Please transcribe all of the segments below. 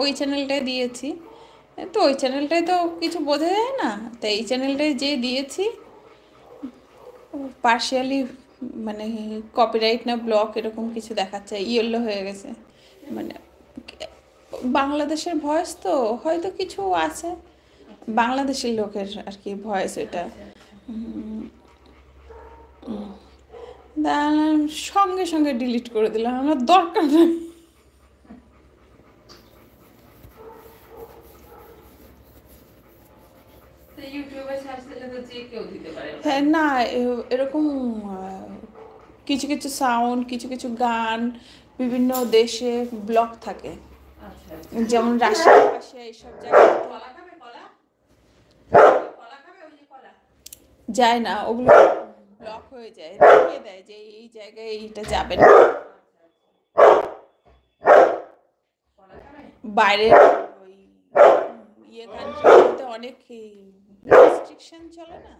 ওই চ্যানেলটাই দিয়েছি। তো ওই চ্যানেলটায় তো কিছু বোঝা যায় না, তো এই চ্যানেলটায় যে দিয়েছি পার্শিয়ালি মানে কপিরাইট না ব্লক এরকম কিছু দেখাচ্ছে, ইয়েলো হয়ে গেছে। মানে বাংলাদেশের ভয়েস তো হয়তো কিছু আছে, বাংলাদেশের লোকের আর কি ভয়েস এটা। সঙ্গে সঙ্গে ডিলিট করে দিলাম, আমার দরকার নেই। হ্যাঁ না, এরকম কিছু কিছু সাউন্ড, কিছু কিছু গান বিভিন্ন দেশে ব্লক থাকে, যেমন রাশিয়া রাশিয়া এইসব জায়গায় যায় না, ওগুলো ব্লক হয়ে যায়, দেখিয়ে দেয় যে এই জায়গায় এইটা যাবে না। বাইরের ওই ইয়ে কান্ট্রিতে অনেক রেস্ট্রিকশন চলে না,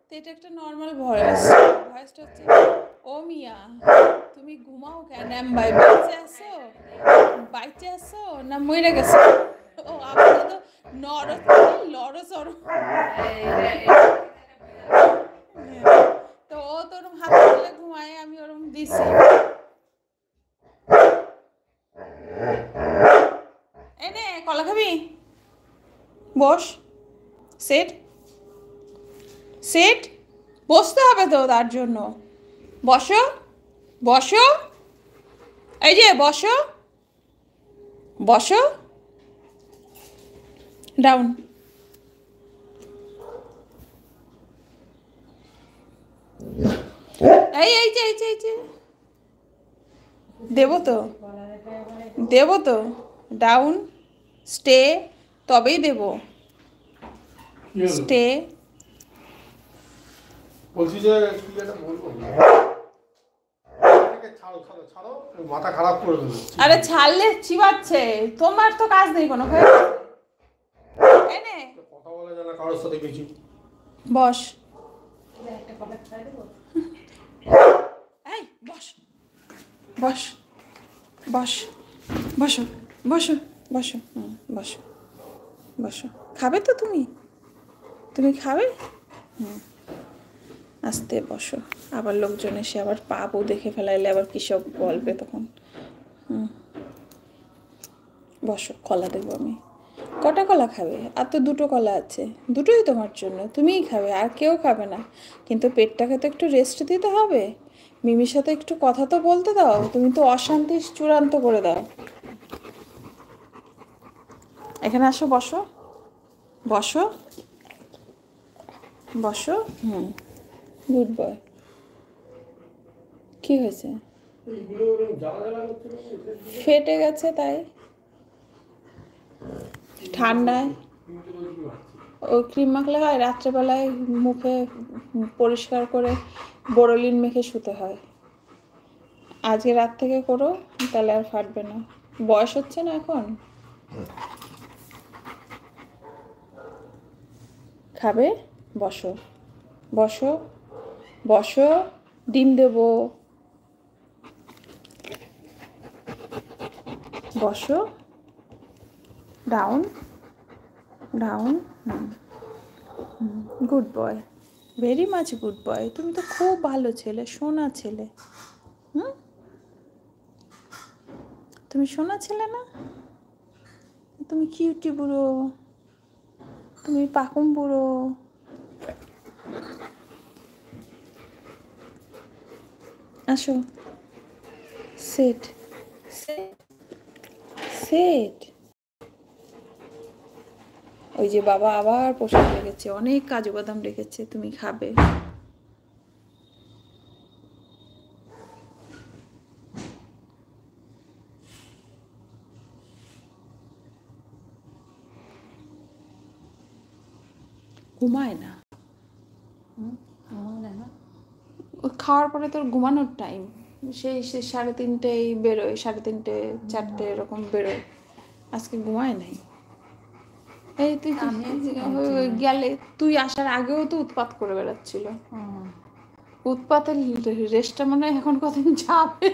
তো এটা একটা নর্মাল ভয়েস। ভয়েসটা হচ্ছে, ও মিয়া তুমি ঘুমাও কেন, ভাই বাইচে আসো, বাইচে আসো না মইরা গেছো? ও আমরা তো লড় তো ও তো ওরম হাত তুলে ঘুমায়, আমি ওরম দিছি। এনে কলা খাবি, বস, সেট সেট, বসতে হবে তো তার জন্য, বসো বসো, এই যে বসো বসো, ডাউন। এই যে দেবো তো, দেবো তো, ডাউন, স্টে, তবেই দেবো, স্টে। বলছি যে কি একটা বলবো, ছাড়ো ছাড়ো ছাড়ো, মাথা খারাপ করে দেবে। আরে ছাড়লে চিবাচ্ছে, তোমার তো কাজ নেই কোনো, এনে কথা বলা যায় না কারোর সাথে কিছু। বস, এই বস বস বস, বসো বসো বসো, বসো বসো, খাবে তো তুমি, তুমি খাবে, আস্তে বসো, আবার লোকজন এসে আবার পাপও দেখে ফেলাইলে আবার কী সব বলবে তখন। বসো, কলা দেবো আমি, কটা কলা খাবে? আর তো দুটো কলা আছে, দুটোই তোমার জন্য, তুমিই খাবে, আর কেউ খাবে না। কিন্তু পেটটাকে তো একটু রেস্ট দিতে হবে, মিমির সাথে একটু কথা তো বলতে দাও, তুমি তো অশান্তি চূড়ান্ত করে দাও। এখানে আসো, বসো বসো বসো, গুড বয়। কি হয়েছে? ফেটে গেছে তাই, ঠান্ডায় ওই ক্রিম মাখলে হয়, রাত্রেবেলায় মুখে পরিষ্কার করে বোরোলিন মেখে শুতে হয়। আজকে রাত থেকে করো, তাহলে আর ফাটবে না, বয়স হচ্ছে না এখন। খাবে, বসো বসো বসো, ডিম দেবো, বসো, down down, good boy, very much good boy, তুমি তো খুব ভালো ছেলে, সোনা ছেলে। তুমি সোনা ছেলে না, তুমি কিউটি বুড়ো, তুমি পাকুম বুড়ো। আসো, সেট সেট সেট। ওই যে বাবা আবার পোশাক রেখেছে, অনেক কাজু বাদাম রেখেছে, তুমি খাবে। ঘুমায় না, খাওয়ার পরে তোর ঘুমানোর টাইম, সেই 3:30 বেরোয়, 3:30 4টে এরকম বেরোয়, আজকে ঘুমায় নাই। এই তুই গেলে, তুই আসার আগেও তো উৎপাত করে বেড়াচ্ছিল, উৎপাতের রেস্টটা মনে হয় এখন কতদিন যাবে।